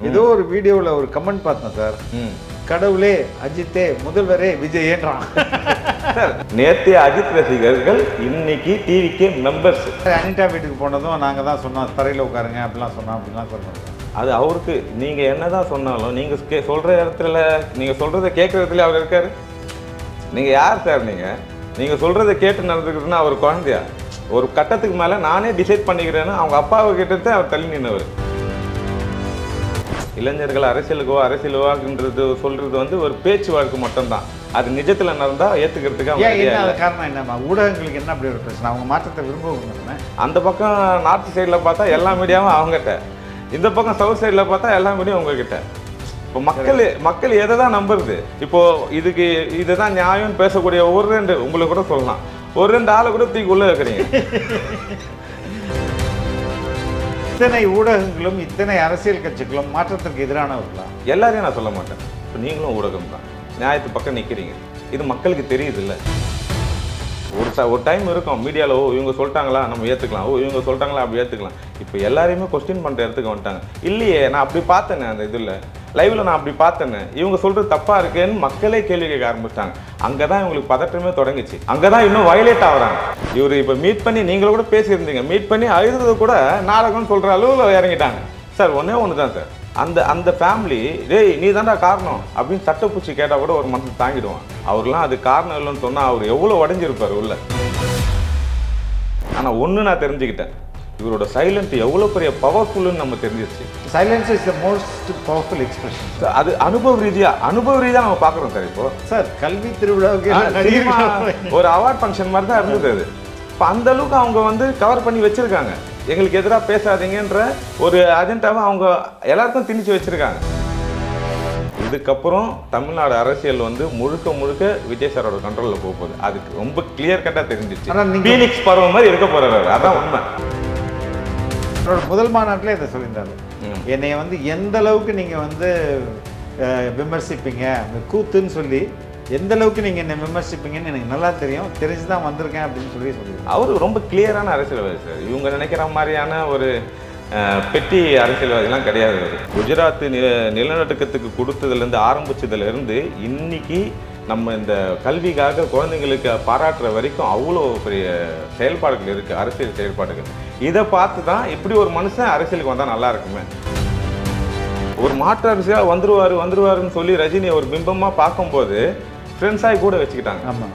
ஏதோ ஒரு வீடியோவில் ஒரு கமெண்ட் பார்த்தேன் சார். கடவுளே அஜித்தே முதல்வரே விஜயேன்றான். சார் நேற்று அஜித் ரசிகர்கள் இன்னைக்கு டிவிக்கே மெம்பர்ஸ். அனிதா வீட்டுக்கு போனதும் நாங்கள் தான் சொன்னோம் தரையில் உட்காருங்க அப்படிலாம் சொன்னோம் அப்படிலாம் சொல்கிறோம். அது அவருக்கு நீங்கள் என்ன தான் சொன்னாலும் நீங்கள் சொல்கிற இடத்துல நீங்கள் சொல்கிறத கேட்குற இடத்துல அவர் இருக்கார். நீங்கள் யார் சார்? நீங்கள் சொல்கிறத கேட்டு நடந்துக்கிறதுனா அவர் குழந்தையா? ஒரு கட்டத்துக்கு மேலே நானே டிசைட் பண்ணிக்கிறேன்னு அவங்க அப்பாவை கிட்டத்தை அவர் தள்ளி நின்றவர். இளைஞர்கள் அரசியலுவாக்குன்றது சொல்கிறது வந்து ஒரு பேச்சு வழக்கு மட்டும்தான். அது நிஜத்தில் நடந்தால் ஏற்றுக்கிறதுக்கு அவங்க காரணம் என்னம்மா? ஊடகங்களுக்கு என்ன அப்படி ஒரு பிரச்சனை? அவங்க மாற்றத்தை விரும்புவாங்க. அந்த பக்கம் நார்த் சைடில் பார்த்தா எல்லா மீடியாவும் அவங்ககிட்ட, இந்த பக்கம் சவுத் சைடில் பார்த்தா எல்லா மீடியாவும் உங்ககிட்ட. இப்போ மக்கள் எதை தான் நம்புறது? இப்போது இதுக்கு இதுதான் நியாயம்னு பேசக்கூடிய ஒரு ரெண்டு உங்களுக்கு கூட சொல்லலாம், ஒரு ரெண்டு ஆளை கூட தூக்கி உள்ள வைக்கிறீங்க. இத்தனை ஊடகங்களும் இத்தனை அரசியல் கட்சிகளும் மாற்றத்திற்கு எதிரானவர்களா? எல்லாரையும் நான் சொல்ல மாட்டேன். இப்போ நீங்களும் ஊடகம் தான், நியாயத்து பக்கம் நிற்கிறீங்க. இது மக்களுக்கு தெரியுது இல்லை? ஒரு டைம் இருக்கும் மீடியாவில், ஓ இவங்க சொல்லிட்டாங்களா நம்ம ஏற்றுக்கலாம், ஓ இவங்க சொல்லிட்டாங்களா அப்படி ஏற்றுக்கலாம். இப்போ எல்லாரையுமே கொஸ்டின் பண்ணுற இடத்துக்கு வந்துட்டாங்க. இல்லையே நான் அப்படி பார்த்தேனே, அந்த இதில் லைவில் நான் அப்படி பார்த்தேன்னு, இவங்க சொல்கிறது தப்பாக இருக்குன்னு மக்களே கேள்வி கேட்க ஆரம்பிச்சிட்டாங்க. அங்கே தான் இவங்களுக்கு பதற்றமே தொடங்கிச்சு. அங்கே தான் இன்னும் வயலேட் ஆகிறாங்க. இவர் இப்போ மீட் பண்ணி நீங்களும் கூட பேசியிருந்தீங்க, மீட் பண்ணி அழுது கூட நாடகம்னு சொல்கிற அளவில் இறங்கிட்டாங்க. சார் ஒன்று தான் சார், அந்த ஃபேமிலி டேய் நீ தான்டா காரணம் அப்படின்னு சட்டப்பூச்சி கேட்டால் கூட ஒரு மனசு தாங்கிடுவான். அவர்லாம் அது காரணம் இல்லைன்னு சொன்னால் அவர் எவ்வளோ உடஞ்சிருப்பார் உள்ள. ஆனால் ஒன்று நான் தெரிஞ்சுக்கிட்டேன், இவரோட சைலண்ட் எவ்வளோ பெரிய பவர்ஃபுல்லுன்னு நம்ம தெரிஞ்சிருச்சு. Silence is the most powerful expression. அது அனுபவ ரீதியாக நம்ம பார்க்குறோம் சார். இப்போ சார் கல்வி திருவிழாவுக்கு ஒரு அவார்ட் ஃபங்க்ஷன் மாதிரி தான் இருந்தது அது. இப்போ அந்த அளவுக்கு அவங்க வந்து கவர் பண்ணி வச்சுருக்காங்க. எங்களுக்கு எதிராக பேசாதீங்கன்ற ஒரு அஜெண்டாவை அவங்க எல்லாருக்கும் திணிச்சு வச்சுருக்காங்க. இதுக்கப்புறம் தமிழ்நாடு அரசியல் வந்து முழுக்க விஜய் சாரோட கண்ட்ரோலில் போகுது. அதுக்கு ரொம்ப கிளியர் கட்டாக தெரிஞ்சிச்சு. பீனிக்ஸ் பருவம் மாதிரி இருக்க போகிறாரு, அதான் உண்மை. முதல் மாநாட்டில் இதை சொல்லியிருந்தாரு, என்னை வந்து எந்த அளவுக்கு நீங்கள் வந்து விமர்சிப்பீங்க, கூத்துன்னு சொல்லி எந்த அளவுக்கு நீங்கள் என்னை விமர்சிப்பீங்கன்னு எனக்கு நல்லா தெரியும், தெரிஞ்சு தான் வந்திருக்கேன் அப்படின்னு சொல்லியிருக்காரு. அவர் ரொம்ப கிளியரான அரசியல்வாதி சார். இவங்க நினைக்கிற மாதிரியான ஒரு பெட்டி அரசியல்வாதிலாம் கிடையாது. குஜராத் நிலநடுக்கத்துக்கு கொடுத்ததுலேருந்து ஆரம்பிச்சதுலேருந்து இன்னைக்கு நம்ம இந்த கல்விக்காக குழந்தைங்களுக்கு பாராட்டுற வரைக்கும் அவ்வளோ பெரிய செயல்பாடுகள் இருக்குது, அரசியல் செயல்பாடுகள். இதை பார்த்து தான் இப்படி ஒரு மனுஷன் அரசியலுக்கு வந்தால் நல்லா இருக்குமே. ஒரு மாற்று அரசியலாக வந்துருவாருன்னு சொல்லி ரஜினியை ஒரு பிம்பமாக பார்க்கும்போது ஃப்ரெண்ட்ஸாகி கூட வச்சுக்கிட்டாங்க. ஆமாம்,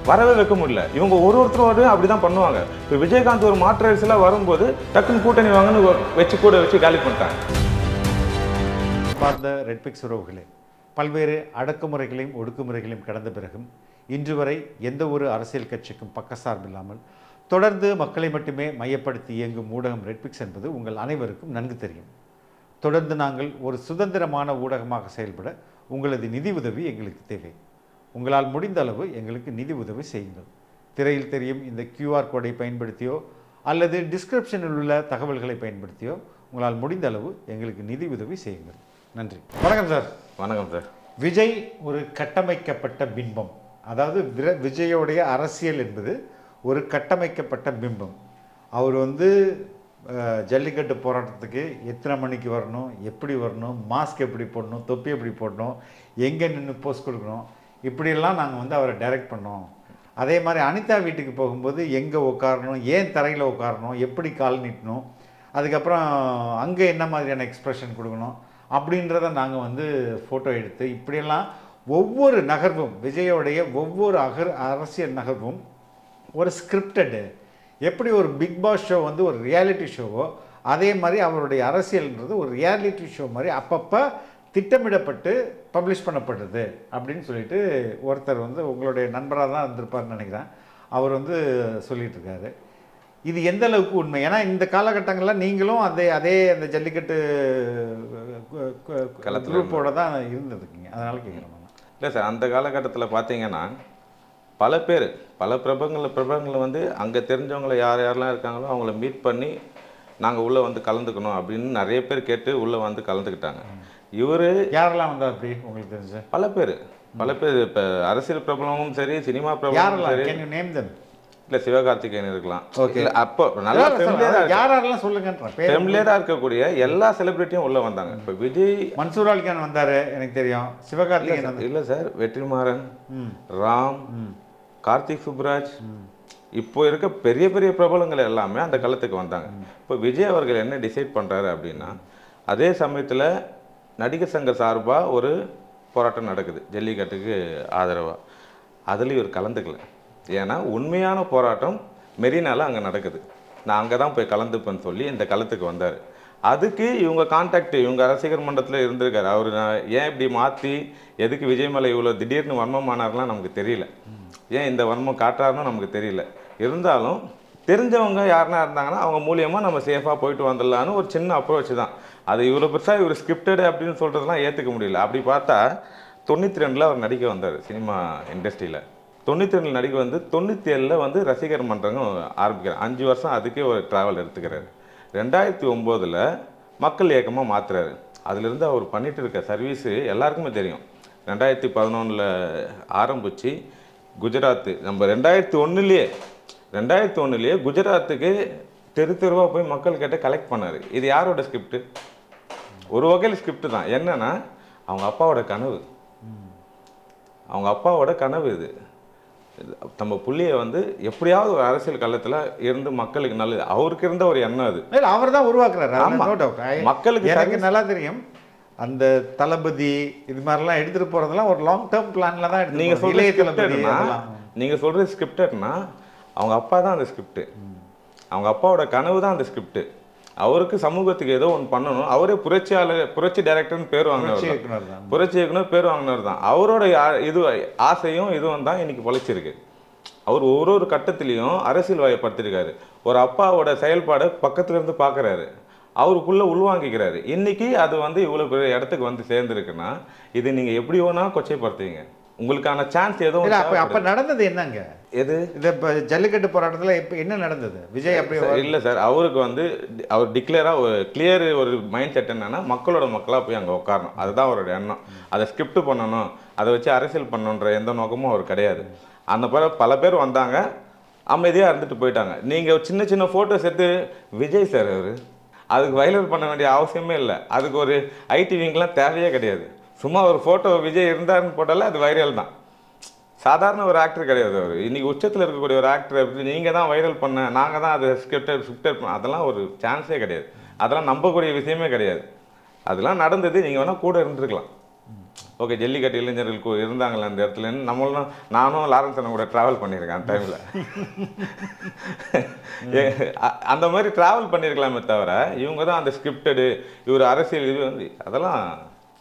வரவே வைக்க முடியல. இவங்க ஒருத்தரும் அப்படி தான் பண்ணுவாங்க. இப்போ விஜயகாந்த் ஒரு மாற்று அரசியலாக வரும்போது டக்குன்னு கூட்டணி வாங்கன்னு வச்சு காலி பண்ணிட்டாங்க. பார்த்த ரெட்பிக்ஸ் உறவுகளே, பல்வேறு அடக்குமுறைகளையும் ஒடுக்குமுறைகளையும் கடந்த பிறகும் இன்று வரை எந்த ஒரு அரசியல் கட்சிக்கும் பக்கசார்பில்லாமல் தொடர்ந்து மக்களை மட்டுமே மையப்படுத்தி இயங்கும் ஊடகம் ரெட்பிக்ஸ் என்பது உங்கள் அனைவருக்கும் நன்கு தெரியும். தொடர்ந்து நாங்கள் ஒரு சுதந்திரமான ஊடகமாக செயல்பட உங்களது நிதி உதவி எங்களுக்கு தேவை. உங்களால் முடிந்த அளவு எங்களுக்கு நிதி உதவி செய்யுங்கள். திரையில் தெரியும் இந்த QR கோடை பயன்படுத்தியோ அல்லது டிஸ்கிரிப்ஷனில் உள்ள தகவல்களை பயன்படுத்தியோ உங்களால் முடிந்த அளவு எங்களுக்கு நிதி உதவி செய்யுங்கள். நன்றி. வணக்கம் சார். வணக்கம் சார். விஜய் ஒரு கட்டமைக்கப்பட்ட பிம்பம். அதாவது விஜயோடைய அரசியல் என்பது ஒரு கட்டமைக்கப்பட்ட பிம்பம். அவர் வந்து ஜல்லிக்கட்டு போராட்டத்துக்கு எத்தனை மணிக்கு வரணும், எப்படி வரணும், மாஸ்க் எப்படி போடணும், தொப்பி எப்படி போடணும், எங்கே நின்று போஸ்ட் கொடுக்கணும், இப்படியெல்லாம் நாங்கள் வந்து அவரை டைரக்ட் பண்ணோம். அதே மாதிரி அனிதா வீட்டுக்கு போகும்போது எங்கே உட்காரணும், ஏன் தரையில் உட்காரணும், எப்படி கால் நீட்டணும், அதுக்கப்புறம் அங்கே என்ன மாதிரியான எக்ஸ்ப்ரெஷன் கொடுக்கணும் அப்படின்றத நாங்கள் வந்து ஃபோட்டோ எடுத்து இப்படியெல்லாம் ஒவ்வொரு நகர்வும் விஜயோடைய ஒவ்வொரு அரசியல் நகர்வும் ஒரு ஸ்கிரிப்டடு. எப்படி ஒரு பிக் பாஸ் ஷோ வந்து ஒரு ரியாலிட்டி ஷோவோ அதே மாதிரி அவருடைய அரசியல்ன்றது ஒரு ரியாலிட்டி ஷோ மாதிரி அப்பப்போ திட்டமிடப்பட்டு பப்ளிஷ் பண்ணப்படுறது அப்படின்னு சொல்லிட்டு ஒருத்தர் வந்து உங்களுடைய நண்பராக தான் இருந்திருப்பார்னு நினைக்கிறேன், அவர் வந்து சொல்லிகிட்டு இருக்காரு. இது எந்த அளவுக்கு உண்மை? ஏன்னா இந்த காலகட்டங்களில் நீங்களும் அதே அந்த ஜல்லிக்கட்டு குரூப்போட தான் இருந்ததுக்குங்க, அதனால் கேட்குறேன். இல்லை சார், அந்த காலகட்டத்தில் பார்த்தீங்கன்னா பல பிரபலங்களை வந்து அங்கே தெரிஞ்சவங்களை யாரெல்லாம் இருக்காங்களோ அவங்கள மீட் பண்ணி நாங்கள் உள்ளே வந்து கலந்துக்கணும் அப்படின்னு நிறைய பேர் கேட்டு உள்ளே வந்து கலந்துக்கிட்டாங்க. இவர் யாரெல்லாம் வந்தால் அப்படி உங்களுக்கு தெரிஞ்சு? பல பேர் இப்போ அரசியல் பிரபலமும் சரி, சினிமா பிரபலமும் சரி. இல்லை சிவகார்த்திகேயன் இருக்கலாம். ஓகே. இல்லை அப்போ நல்லா யாரெல்லாம் சொல்லுங்கன்ற ஃபெமிலியராக இருக்கக்கூடிய எல்லா செலிபிரிட்டியும் உள்ளே வந்தாங்க. இப்போ விஜய், மன்சூர் அலிகான் வந்தார் எனக்கு தெரியும், சிவகார்த்திகேயன் இல்லை சார், வெற்றிமாறன், ராம், கார்த்திக் சுப்ராஜ், இப்போ இருக்க பெரிய பெரிய பிரபலங்கள் எல்லாமே அந்த களத்துக்கு வந்தாங்க. இப்போ விஜய் அவர்கள் என்ன டிசைட் பண்ணுறாரு அப்படின்னா, அதே சமயத்தில் நடிகர் சங்க சார்பாக ஒரு போராட்டம் நடக்குது ஜல்லிக்கட்டுக்கு ஆதரவாக. அதுலேயும் இவர் கலந்துக்கல. ஏன்னா உண்மையான போராட்டம் மெரினால அங்கே நடக்குது, நான் அங்கே தான் போய் கலந்துப்பேன்னு சொல்லி இந்த களத்துக்கு வந்தார். அதுக்கு இவங்க கான்டாக்ட், இவங்க ரசிகர் மன்றத்தில் இருந்திருக்காரு. அவர் ஏன் இப்படி மாற்றி எதுக்கு விஜய் மேலே இவ்வளோ திடீர்னு வன்மமானார்லாம் நமக்கு தெரியல, ஏன் இந்த வன்மம் காட்டுறாருன்னு நமக்கு தெரியல. இருந்தாலும் தெரிஞ்சவங்க யாருன்னா இருந்தாங்கன்னா அவங்க மூலியமாக நம்ம சேஃபாக போயிட்டு வந்துடலான்னு ஒரு சின்ன அப்ரோச் தான். அது இவ்வளோ பெருசாக இவர் ஸ்கிரிப்டடு அப்படின்னு சொல்கிறதுலாம் ஏற்றுக்க முடியல. அப்படி பார்த்தா 92 அவர் நடிக்க வந்தார் சினிமா இண்டஸ்ட்ரியில். 92 நடிக்க வந்து 97 வந்து ரசிகர் மன்றங்கள் ஆரம்பிக்கிறார். 5 வருஷம் அதுக்கே ஒரு ட்ராவல் எடுத்துக்கிறாரு. 2009 மக்கள் இயக்கமாக மாற்றுறாரு. அதுலேருந்து அவர் பண்ணிட்டு இருக்க சர்வீஸு எல்லாருக்குமே தெரியும். 2011 ஆரம்பித்து குஜராத்து, நம்ம 2001 குஜராத்துக்கு தெரு தெருவாக போய் மக்கள் கிட்ட கலெக்ட் பண்ணார். இது யாரோட ஸ்கிரிப்ட்? ஒரு வகையில் ஸ்கிரிப்ட் தான். என்னன்னா அவங்க அப்பாவோட கனவு, அவங்க அப்பாவோட கனவு இது. நம்ம புள்ளியை வந்து எப்படியாவது ஒரு அரசியல் களத்தில் இருந்து மக்களுக்கு நல்லது, அவருக்கு இருந்த ஒரு எண்ணம் அது. அவர் தான் உருவாக்குறாரு. மக்களுக்கு எனக்கு நல்லா தெரியும். அந்த தளபதி இது மாதிரிலாம் எடுத்துகிட்டு போகிறதெல்லாம் ஒரு லாங் டேர்ம் பிளானில் தான் எடுத்து. நீங்கள் சொல்கிறது ஸ்கிரிப்டட்னா அவங்க அப்பா தான் அந்த ஸ்கிரிப்ட், அவங்க அப்பாவோட கனவு தான் அந்த ஸ்கிரிப்ட். அவருக்கு சமூகத்துக்கு ஏதோ ஒன்று பண்ணணும். அவரே புரட்சி டைரக்டர்னு பேர் வாங்கினவர், புரட்சி இயக்குனர் பேர் வாங்கினவர் தான். அவரோட இது ஆசையும் இதுவும் தான் இன்னைக்கு பொழைச்சிருக்கு. அவர் ஒரு கட்டத்திலையும் அரசியல் வயப்படுத்திருக்காரு. ஒரு அப்பாவோட செயல்பாடை பக்கத்துல இருந்து பார்க்குறாரு, அவருக்குள்ளே உள்வாங்கிக்கிறாரு. இன்னைக்கு அது வந்து இவ்வளோ பெரிய இடத்துக்கு வந்து சேர்ந்துருக்குன்னா இது நீங்கள் எப்படி வேணா கொச்சைப்படுத்துவீங்க, உங்களுக்கான சான்ஸ் எதுவும். அப்போ நடந்தது என்னங்க? எது இது இப்போ ஜல்லிக்கட்டு போராட்டத்தில் இப்போ என்ன நடந்தது? விஜய் அப்படி இல்லை சார், அவருக்கு வந்து அவர் டிக்ளேராக ஒரு கிளியர் ஒரு மைண்ட் செட் என்னன்னா மக்களோட மக்களாக போய் அங்கே உட்காரணும், அதுதான் அவரோட எண்ணம். அதை ஸ்கிரிப்ட் பண்ணணும், அதை வச்சு அரசியல் பண்ணணுன்ற எந்த நோக்கமும் அவர் கிடையாது. அந்த பல பேர் வந்தாங்க, அமைதியாக இருந்துட்டு போயிட்டாங்க. நீங்கள் சின்ன சின்ன ஃபோட்டோஸ் எடுத்து விஜய் சார் அவர் அதுக்கு வைரல் பண்ண வேண்டிய அவசியமே இல்லை. அதுக்கு ஒரு ஐடி விங்லாம் தேவையே கிடையாது. சும்மா ஒரு ஃபோட்டோ விஜய் இருந்தாருன்னு போட்டாலே அது வைரல் தான். சாதாரண ஒரு ஆக்டர் கிடையாது அவர். இன்றைக்கி உச்சத்தில் இருக்கக்கூடிய ஒரு ஆக்டர் எப்படி நீங்கள் தான் வைரல் பண்ண, நாங்கள் தான் அதை ஸ்கிரிப்டட் பண்ண, அதெல்லாம் ஒரு சான்ஸே கிடையாது. அதெல்லாம் நம்பக்கூடிய விஷயமே கிடையாது. அதெல்லாம் நடந்தது, நீங்கள் வேணால் கூட இருந்துருக்கலாம். ஓகே, ஜல்லிக்கட்டு இளைஞர்கள் இருந்தாங்களே அந்த இடத்துல, நம்மளும் நானும் லாரன்ஸ் அண்ணன் கூட ட்ராவல் பண்ணியிருக்கேன் அந்த டைமில். அந்த மாதிரி ட்ராவல் பண்ணியிருக்கலாமே தவிர இவங்க தான் அந்த ஸ்கிரிப்டடு, இவர் அரசியல் இது வந்து அதெல்லாம்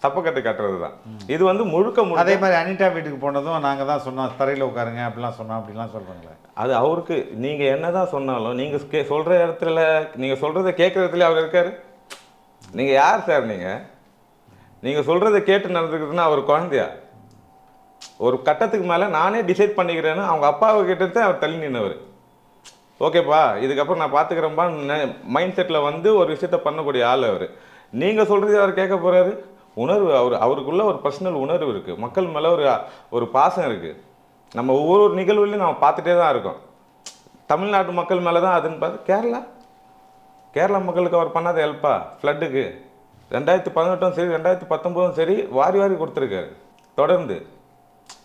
தப்பக்கட்டு கட்டுறது தான். இது வந்து முழுக்க அதே மாதிரி அனிதா வீட்டுக்கு போனதும் நாங்கள் தான் சொன்னோம் தரையில் உட்காருங்க அப்படிலாம் சொன்னோம் அப்படிலாம் சொல்கிறாங்களே. அது அவருக்கு நீங்கள் என்ன தான் சொன்னாலும் நீங்கள் சொல்கிற இடத்துல நீங்கள் சொல்கிறத கேட்குறதுல அவர் இருக்கார். நீங்கள் யார் சார்? நீங்கள் சொல்கிறத கேட்டு நடந்துக்கிறதுனா அவர் குழந்தையா? ஒரு கட்டத்துக்கு மேலே நானே டிசைட் பண்ணிக்கிறேன்னு அவங்க அப்பாவை கேட்டது அவர் தள்ளி நின்றவர். ஓகேப்பா இதுக்கப்புறம் நான் பார்த்துக்கிறேன்ப்பா மைண்ட் செட்டில் வந்து ஒரு விஷயத்த பண்ணக்கூடிய ஆள் அவர். நீங்கள் சொல்கிறது அவர் கேட்க போகிறாரு. உணர்வு அவருக்குள்ள ஒரு பர்சனல் உணர்வு இருக்குது, மக்கள் மேலே ஒரு பாசம் இருக்குது. நம்ம ஒவ்வொரு நிகழ்வுலையும் நம்ம பார்த்துட்டே தான் இருக்கோம். தமிழ்நாட்டு மக்கள் மேலே தான் அதுன்னு பார்த்து கேரளா மக்களுக்கு அவர் பண்ணாத ஹெல்ப்பா ஃப்ளட்டுக்கு 2018 சரி 2019 சரி வாரி கொடுத்துருக்காரு. தொடர்ந்து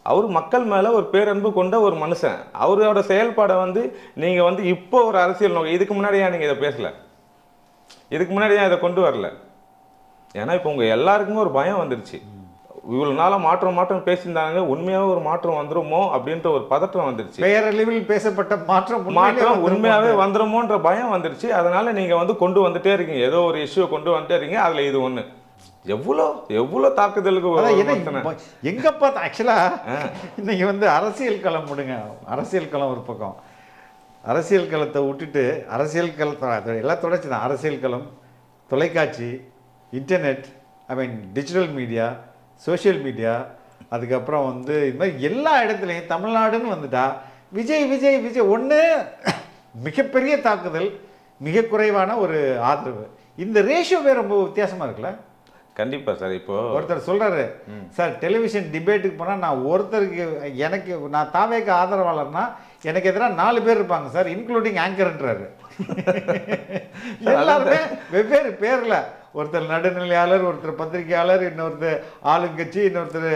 அவர் மக்கள் மேலே ஒரு பேரன்பு கொண்ட ஒரு மனுஷன். அவரோட செயல்பாடை வந்து நீங்கள் வந்து இப்போ ஒரு அரசியல் நோக்கம், இதுக்கு முன்னாடியே நீங்கள் இதை பேசலை, இதுக்கு முன்னாடியே இதை கொண்டு வரல. ஏன்னா இப்போ உங்கள் எல்லாருக்குமே ஒரு பயம் வந்துருச்சு. இவ்வளோ நாளாக மாற்றம் பேசியிருந்தாங்க, உண்மையாகவே ஒரு மாற்றம் வந்துருமோ அப்படின்ற ஒரு பதற்றம் வந்துருச்சு. பேரளவில் பேசப்பட்ட மாற்றம் உண்மையாகவே வந்துருமோன்ற பயம் வந்துருச்சு. அதனால நீங்கள் வந்து கொண்டு வந்துட்டே இருக்கீங்க, ஏதோ ஒரு இஷ்யூ கொண்டு வந்துட்டே இருக்கீங்க. அதில் இது ஒன்று எவ்வளோ தாக்குதலுக்கு எங்க பார்த்தா ஆக்சுவலாக இன்னைக்கு வந்து அரசியல் களம் விடுங்க, அரசியல் களம் ஒரு பக்கம், அரசியல் களத்தை விட்டுட்டு அரசியல் களத்தை எல்லாம் தொடர்ச்சி தான். அரசியல் களம், தொலைக்காட்சி, internet, digital media, social media, அதுக்கப்புறம் வந்து இது மாதிரி எல்லா இடத்துலையும் தமிழ்நாடுன்னு வந்துட்டா விஜய் ஒன்று மிகப்பெரிய தாக்குதல், மிக குறைவான ஒரு ஆதரவு. இந்த ரேஷியோவே ரொம்ப வித்தியாசமாக இருக்குல்ல? கண்டிப்பாக சார். இப்போ ஒருத்தர் சொல்கிறாரு சார் டெலிவிஷன் டிபேட்டுக்கு போனால் நான் ஒருத்தருக்கு நான் தாவேக்கு ஆதரவாளர்னா எனக்கு எதிராக 4 பேர் இருப்பாங்க சார், இன்க்ளூடிங் ஆங்கர்ன்றாரு. எல்லாருமே வெவ்வேறு பேரில், ஒருத்தர் நடுநிலையாளர், ஒருத்தர் பத்திரிகையாளர், இன்னொருத்தர் ஆளுங்கட்சி, இன்னொருத்தர்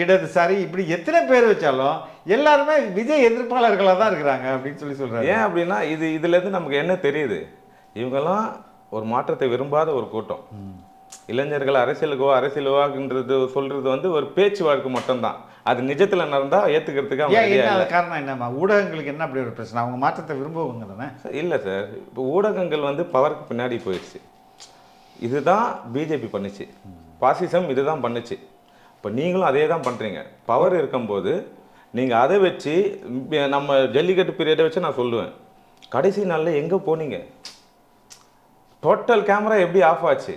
இடதுசாரி, இப்படி எத்தனை பேர் வச்சாலும் எல்லாருமே விஜய் எதிர்ப்பாளர்களாக தான் இருக்கிறாங்க அப்படின்னு சொல்கிறாங்க. ஏன் அப்படின்னா இதுலேருந்து நமக்கு என்ன தெரியுது, இவங்கெல்லாம் ஒரு மாற்றத்தை விரும்பாத ஒரு கூட்டம். இளைஞர்கள் அரசியலுவாக்குன்றது சொல்றது வந்து ஒரு பேச்சு வழக்கு மட்டும்தான். அது நிஜத்தில் நடந்தால் ஏற்றுக்கிறதுக்கு காரணம் என்னம்மா? ஊடகங்களுக்கு என்ன அப்படி ஒரு பிரச்சனை? அவங்க மாற்றத்தை விரும்புவாங்க தானே? இல்லை சார், இப்போ ஊடகங்கள் வந்து பவருக்கு பின்னாடி போயிடுச்சு. இதுதான் பிஜேபி பண்ணுச்சு, பாசிசம் இதுதான் பண்ணுச்சு. இப்போ நீங்களும் அதே தான் பண்ணுறீங்க. பவர் இருக்கும்போது நீங்கள் அதை வச்சு, நம்ம ஜல்லிக்கட்டு பீரியடை வச்சு நான் சொல்லுவேன், கடைசி நாளில் எங்கே போனீங்க? டோட்டல் கேமரா எப்படி ஆஃப் ஆச்சு?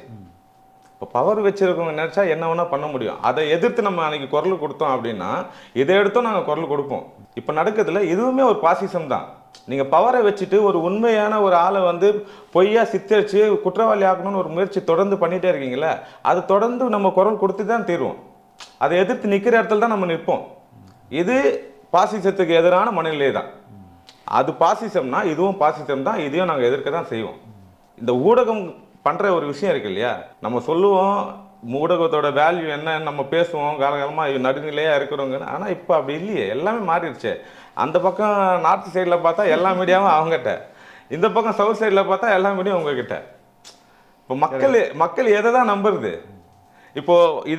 இப்போ பவர் வச்சுருக்கவங்க நினச்சா என்ன வேணால் பண்ண முடியும். அதை எதிர்த்து நம்ம அன்றைக்கி குரல் கொடுத்தோம் அப்படின்னா இதை எடுத்தோம் நாங்கள் குரல் கொடுப்போம். இப்போ நடக்கிறதுல இதுவுமே ஒரு பாசிசம் தான். நீங்கள் பவரை வச்சுட்டு ஒரு உண்மையான ஒரு ஆளை வந்து பொய்யா சித்தரித்து குற்றவாளி ஆக்கணும்னு ஒரு முயற்சி தொடர்ந்து பண்ணிகிட்டே இருக்கீங்களே, அது தொடர்ந்து நம்ம குரல் கொடுத்து தான் தீர்வோம். அதை எதிர்த்து நிற்கிற இடத்துல தான் நம்ம நிற்போம். இது பாசிசத்துக்கு எதிரான மனநிலை தான். அது பாசிசம்னா இதுவும் பாசிசம் தான், இதையும் நாங்கள் எதிர்க்க தான் செய்வோம். இந்த ஊடகம் பண்ணுற ஒரு விஷயம் இருக்கு இல்லையா, நம்ம சொல்லுவோம் ஊடகத்தோட வேல்யூ என்னன்னு நம்ம பேசுவோம் காலகாலமாக நடுநிலையாக இருக்கிறவங்க. ஆனால் இப்போ அப்படி இல்லையே, எல்லாமே மாறிடுச்சு. அந்த பக்கம் நார்த் சைடில் பார்த்தா எல்லா மீடியாவும் அவங்ககிட்ட, இந்த பக்கம் சவுத் சைடில் பார்த்தா எல்லா மீடியாவும் உங்ககிட்ட. இப்போ மக்கள் எதை தான் நம்புறது? இப்போது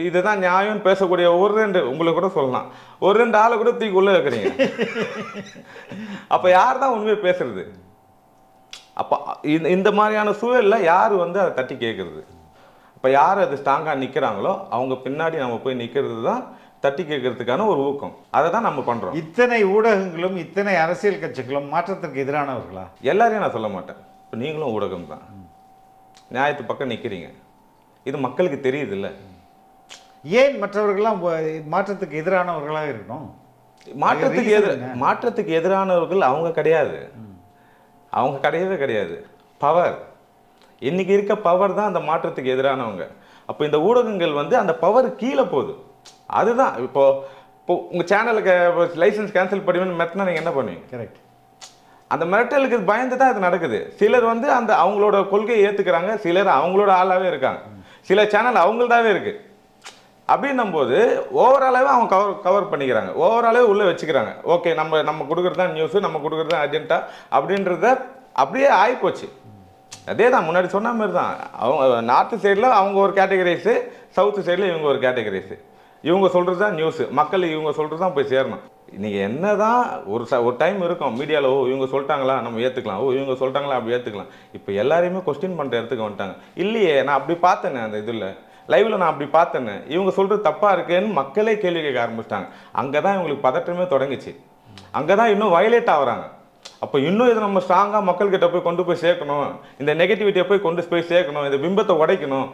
இதுதான் நியாயம்னு பேசக்கூடிய ஒரு 2 உங்களுக்கு கூட சொல்லலாம், ஒரு 2 ஆளை கூட தூக்கி உள்ளே வைக்கிறீங்க. அப்போ யார் தான் உண்மையை பேசுறது? அப்போ இந்த மாதிரியான சூழலில் யார் வந்து அதை தட்டி கேட்குறது? இப்போ யார் அது ஸ்ட்ராங்காக நிற்கிறாங்களோ அவங்க பின்னாடி நம்ம போய் நிற்கிறது தான் தட்டி கேட்கறதுக்கான ஒரு ஊக்கம். அதை தான் நம்ம பண்ணுறோம். இத்தனை ஊடகங்களும் இத்தனை அரசியல் கட்சிகளும் மாற்றத்திற்கு எதிரானவர்களா? எல்லாரையும் நான் சொல்ல மாட்டேன். இப்போ நீங்களும் ஊடகம் தான், நியாயத்து பக்கம் நிற்கிறீங்க. இது மக்களுக்கு தெரியுது இல்லை? ஏன் மற்றவர்கள்லாம் மாற்றத்துக்கு எதிரானவர்களாக இருக்கணும்? மாற்றத்துக்கு எதிரானவர்கள் அவங்க கிடையாது, அவங்க கிடையவே கிடையாது. பவர், இன்னைக்கு இருக்க பவர் தான் அந்த மாற்றத்துக்கு எதிரானவங்க. அப்போ இந்த ஊடகங்கள் வந்து அந்த பவர் கீழே போகுது. அதுதான் இப்போ உங்கள் சேனலுக்கு லைசன்ஸ் கேன்சல் பண்ணுவேன்னு மிரட்டினா நீங்கள் என்ன பண்ணுவீங்க? கரெக்ட். அந்த மிரட்டலுக்கு பயந்து தான் இது நடக்குது. சிலர் வந்து அந்த அவங்களோட கொள்கையை ஏற்றுக்கிறாங்க, சிலர் அவங்களோட ஆளாகவே இருக்காங்க, சில சேனல் அவங்கள்தாவே இருக்குது. அப்படின்னும் போது ஓவராலாகவே அவங்க கவர் பண்ணிக்கிறாங்க, ஓவராலாகவே உள்ளே வச்சுக்கிறாங்க. ஓகே, நம்ம கொடுக்குறது தான் நியூஸு, நம்ம கொடுக்குறது தான் அஜெண்டா அப்படின்றத அப்படியே ஆகிப்போச்சு. அதே தான் முன்னாடி சொன்ன மாதிரி தான். அவங்க நார்த்து சைடில் அவங்க ஒரு கேட்டகரைஸு, சவுத்து சைடில் இவங்க ஒரு கேட்டகரைஸு. இவங்க சொல்கிறது தான் நியூஸு, மக்கள் இவங்க சொல்கிறது தான் போய் சேரணும். நீங்கள் என்ன தான் ஒரு டைம் இருக்கும் மீடியாவில், இவங்க சொல்லிட்டாங்களா நம்ம ஏற்றுக்கலாம், இவங்க சொல்லிட்டாங்களா அப்படி ஏற்றுக்கலாம். இப்போ எல்லாரையுமே கொஸ்டின் பண்ணுற இடத்துக்கு வந்துட்டாங்க. இல்லையே, நான் அப்படி பார்த்தேனே, அந்த இதில் லைவில் நான் அப்படி பார்த்தேன்னு, இவங்க சொல்கிறது தப்பாக இருக்குன்னு மக்களே கேள்வி கேட்க ஆரம்பிச்சிட்டாங்க. அங்கே தான் இவங்களுக்கு பதற்றமே தொடங்கிச்சு, அங்கே தான் இன்னும் வயலேட் ஆகுறாங்க. அப்போ இன்னும் இதை நம்ம ஸ்ட்ராங்காக மக்கள்கிட்ட போய் கொண்டு போய் சேர்க்கணும், இந்த நெகட்டிவிட்டியை போய் சேர்க்கணும், இந்த பிம்பத்தை உடைக்கணும்,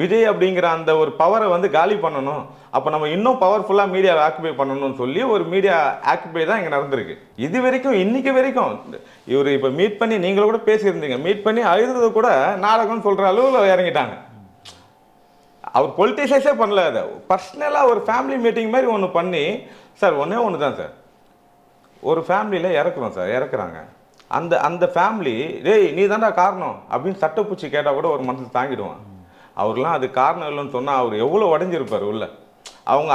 விஜய் அப்படிங்கிற அந்த ஒரு பவரை வந்து காலி பண்ணணும். அப்போ நம்ம இன்னும் பவர்ஃபுல்லாக மீடியாவை ஆக்குபை பண்ணணும்னு சொல்லி ஒரு மீடியா ஆக்குபை தான் இங்கே நடந்திருக்கு. இது வரைக்கும் இன்னைக்கு வரைக்கும் இவர் இப்போ மீட் பண்ணி நீங்களும் கூட பேசியிருந்தீங்க, மீட் பண்ணி அழுது கூட நாடகம்னு சொல்கிற அளவில் இறங்கிட்டாங்க. அவர் பொலிட்டிசைஸே பண்ணல, அதை பர்சனலாக ஒரு ஃபேமிலி மீட்டிங் மாதிரி ஒன்று பண்ணி, சார் ஒன்று தான் சார், ஒரு ஃபேமிலியில் இறக்குறாங்க, அந்த ஃபேமிலி டேய் நீ தான்டா காரணம் அப்படின்னு சட்டப்பூச்சி கேட்டால் கூட ஒரு மனசு தாங்கிடுவான். அவர்லாம் அது காரணம் இல்லைன்னு சொன்னால் அவர் எவ்வளோ உடஞ்சிருப்பார் உள்ள. அவங்க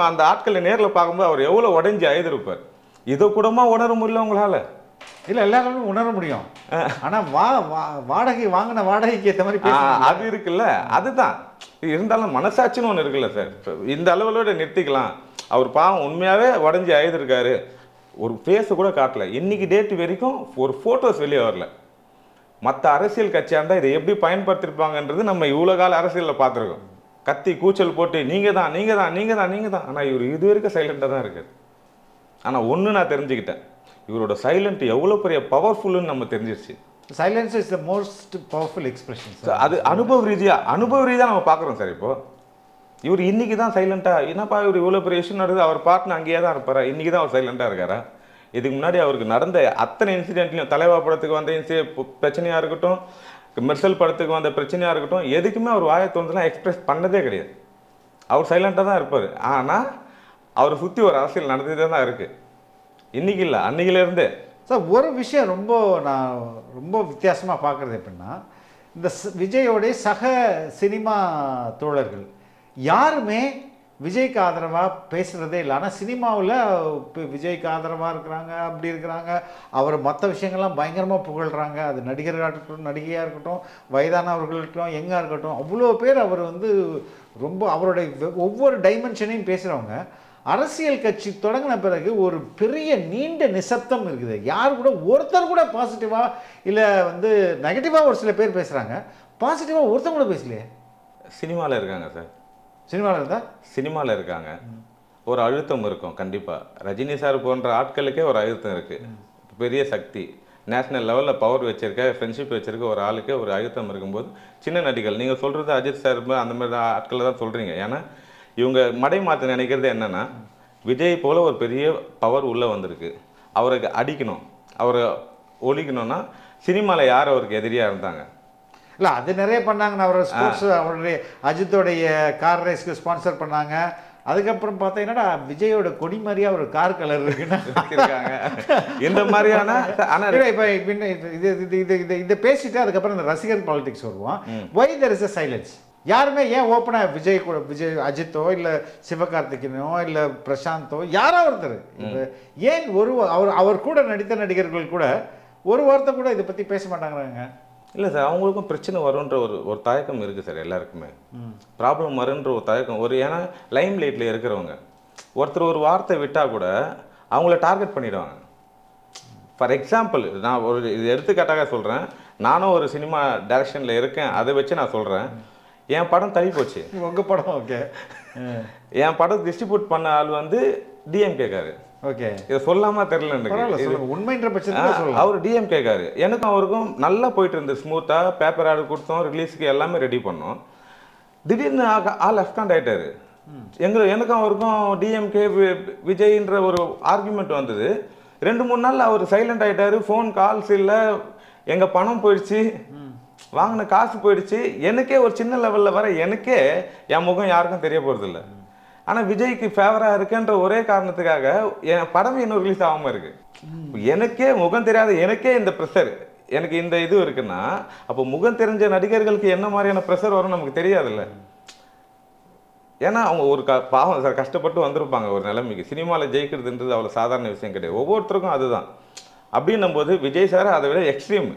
அந்த ஆட்களை நேரில் பார்க்கும்போது அவர் எவ்வளோ உடஞ்சி அழுதுருப்பார். இதை கூடமா உணர முடியல உங்களால்? இல்லை, எல்லாரும் உணர முடியும். ஆனால் வாடகை வாங்கின வாடகைக்கு ஏற்ற மாதிரி அது இருக்குல்ல, அதுதான். இருந்தாலும் மனசாட்சின்னு ஒன்று இருக்குல்ல சார், இந்த அளவுகளோட நிறுத்திக்கலாம். அவர் பாவம் உண்மையாகவே உடஞ்சி அழுதுருக்காரு, ஒரு ஃபேஸை கூட காட்டல. இன்னைக்கு டேட் வரைக்கும் ஒரு ஃபோட்டோஸ் வெளியே வரல. மற்ற அரசியல் கட்சியாக இருந்தால் இதை எப்படி பயன்படுத்திருப்பாங்கன்றது நம்ம இவ்வளோ கால அரசியலில் பார்த்துருக்கோம். கத்தி கூச்சல் போட்டு நீங்கள் தான். ஆனால் இவர் இது வரைக்கும் சைலண்டாக தான் இருக்கார். ஆனால் ஒன்று நான் தெரிஞ்சுக்கிட்டேன், இவரோட சைலண்ட் எவ்வளோ பெரிய பவர்ஃபுல்லுன்னு நம்ம தெரிஞ்சிருச்சு. Silence is the most powerful expression. அது அனுபவ ரீதியாக நம்ம பார்க்குறோம் சார். இப்போது இவர் இன்றைக்கி தான் சைலண்ட்டாக, என்னப்பா இவர் இவ்வளோ பெரிய இஷ்யூ நடக்குது, அவர் பாட்டுன்னு அங்கேயே தான் இருப்பாரா, இன்றைக்கி தான் அவர் சைலண்ட்டாக இருக்காரா? இதுக்கு முன்னாடி அவருக்கு நடந்த அத்தனை இன்சிடென்ட்லையும், தலைவா படத்துக்கு வந்த பிரச்சனையாக இருக்கட்டும், மெர்சல் படத்துக்கு வந்த பிரச்சனையாக இருக்கட்டும், எதுக்குமே அவர் வாயை தோன்றலாம் எக்ஸ்பிரஸ் பண்ணதே கிடையாது. அவர் சைலண்ட்டாக தான் இருப்பார். ஆனால் அவரை சுற்றி ஒரு அரசியல் நடந்துகிட்டே தான் இருக்குது. இன்னைக்கு இல்லை, அன்னையிலேருந்தே. சார் ஒரு விஷயம் நான் ரொம்ப வித்தியாசமாக பார்க்குறது எப்படின்னா, இந்த விஜயோடைய சக சினிமா தோழர்கள் யாருமே விஜய்க்கு ஆதரவாக பேசுகிறதே இல்லை. ஆனால் சினிமாவில் இப்போ விஜய்க்கு ஆதரவாக இருக்கிறாங்க, அப்படி இருக்கிறாங்க, அவர் மற்ற விஷயங்கள்லாம் பயங்கரமாக புகழ்கிறாங்க. அது நடிகர்களாக இருக்கட்டும், நடிகையாக இருக்கட்டும், வயதானவர்கள் இருக்கட்டும், எங்காக இருக்கட்டும், அவ்வளோ பேர் அவர் வந்து ரொம்ப அவருடைய ஒவ்வொரு டைமென்ஷனையும் பேசுகிறவங்க. அரசியல் கட்சி தொடங்கின பிறகு ஒரு பெரிய நீண்ட நிசப்தம் இருக்குது. யார் கூட ஒருத்தர் கூட பாசிட்டிவாக இல்லை வந்து நெகட்டிவாக ஒரு சில பேர் பேசுகிறாங்க, பாசிட்டிவாக ஒருத்தர் கூட பேசலையே. சினிமாவில் இருக்காங்க சார், சினிமாவில் இருந்தால் சினிமாவில் இருக்காங்க, ஒரு அழுத்தம் இருக்கும் கண்டிப்பாக. ரஜினி சார் போன்ற ஆட்களுக்கே ஒரு அழுத்தம் இருக்குது. பெரிய சக்தி, நேஷ்னல் லெவலில் பவர் வச்சுருக்க, ஃப்ரெண்ட்ஷிப் வச்சுருக்க ஒரு ஆளுக்கே ஒரு அழுத்தம் இருக்கும்போது சின்ன நடிகர்கள், நீங்கள் சொல்கிறது அஜித் சார் அந்த மாதிரி ஆட்களை தான் சொல்கிறீங்க. ஏன்னா இவங்க மடை மாற்ற நினைக்கிறது என்னென்னா, விஜய் போல் ஒரு பெரிய பவர் உள்ளே வந்திருக்கு, அவருக்கு அடிக்கணும், அவரை ஒழிக்கணும்னா சினிமாவில் யார் அவருக்கு எதிரியாக இருந்தாங்க? இல்லை அது நிறைய பண்ணாங்கன்னு. அவர் ஸ்போர்ட்ஸ், அவருடைய அஜித்தோடைய கார் ரேஸ்க்கு ஸ்பான்சர் பண்ணாங்க. அதுக்கப்புறம் பார்த்தீங்கன்னா விஜயோட கொடி மாதிரியா ஒரு கார் கலர் இருக்குன்னு இருக்காங்க. இந்த மாதிரியான இப்போ இதை பேசிட்டு அதுக்கப்புறம் இந்த ரசிகர் பாலிடிக்ஸ் வருவோம். Why there is a silence? யாருமே ஏன் ஓப்பனாக விஜய் அஜித்தோ இல்லை சிவகார்த்திகேயனோ இல்லை பிரசாந்தோ யாரோ ஒருத்தர் ஏன் அவர் கூட நடித்த நடிகர்கள் கூட ஒரு வார்த்தை கூட இதை பற்றி பேச மாட்டாங்கிறாங்க? இல்லை சார், அவங்களுக்கும் பிரச்சனை வரும்ன்ற ஒரு தயக்கம் இருக்குது சார். எல்லாருக்குமே ப்ராப்ளம் வருன்ற ஒரு தயக்கம் ஏன்னா லைம் லைட்டில் இருக்கிறவங்க ஒருத்தர் ஒரு வார்த்தை விட்டால் கூட அவங்கள டார்கெட் பண்ணிடுவாங்க. ஃபார் எக்ஸாம்பிள், நான் இது எடுத்துக்காட்டாக சொல்கிறேன். நானும் ஒரு சினிமா டைரக்ஷனில் இருக்கேன், அதை வச்சு நான் சொல்கிறேன். என் படம் தள்ளி போச்சு. உங்கள் படம் ஓகே, என் படம் டிஸ்ட்ரிபியூட் பண்ண ஆள் வந்து டிஎம்கேக்காரு. ஓகே, இதை சொல்லாமல் தெரியல உண்மைன்ற பட்சத்தில் அவர் டிஎம்கேக்காரு. எனக்கும் அவருக்கும் நல்லா போயிட்டு இருந்தது, ஸ்மூத்தாக பேப்பர் ஆர்டர் கொடுத்தோம், ரிலீஸுக்கு எல்லாமே ரெடி பண்ணோம். திடீர்னு ஆள் லெஃப்ட் ஆகிட்டாரு. எனக்கும் அவருக்கும் டிஎம்கே விஜய்ன்ற ஒரு ஆர்குமெண்ட் வந்தது. 2-3 நாள் அவர் சைலண்ட் ஆகிட்டாரு. ஃபோன் கால்ஸ் இல்லை, எங்கள் பணம் போயிடுச்சு, வாங்கின காசு போயிடுச்சு. எனக்கே ஒரு சின்ன லெவலில் வர எனக்கே என் முகம் யாருக்கும் தெரிய போகிறதில்ல. ஆனால் விஜய்க்கு ஃபேவராக இருக்குன்ற ஒரே காரணத்துக்காக என் படம் இன்னும் ரிலீஸ் ஆகாமல் இருக்கு. எனக்கே முகம் தெரியாத எனக்கே இந்த ப்ரெஷர், எனக்கு இந்த இது இருக்குன்னா அப்போ முகம் தெரிஞ்ச நடிகர்களுக்கு என்ன மாதிரியான ப்ரெஷர் வரும் நமக்கு தெரியாதுல்ல. ஏன்னா அவங்க ஒரு பாவம் சார், கஷ்டப்பட்டு வந்திருப்பாங்க ஒரு நிலைமைக்கு. சினிமாவில் ஜெயிக்கிறதுன்றது அவ்வளோ சாதாரண விஷயம் கிடையாது, ஒவ்வொருத்தருக்கும் அதுதான். அப்படின்னும் போது விஜய் சார் அதை விட எக்ஸ்ட்ரீம்,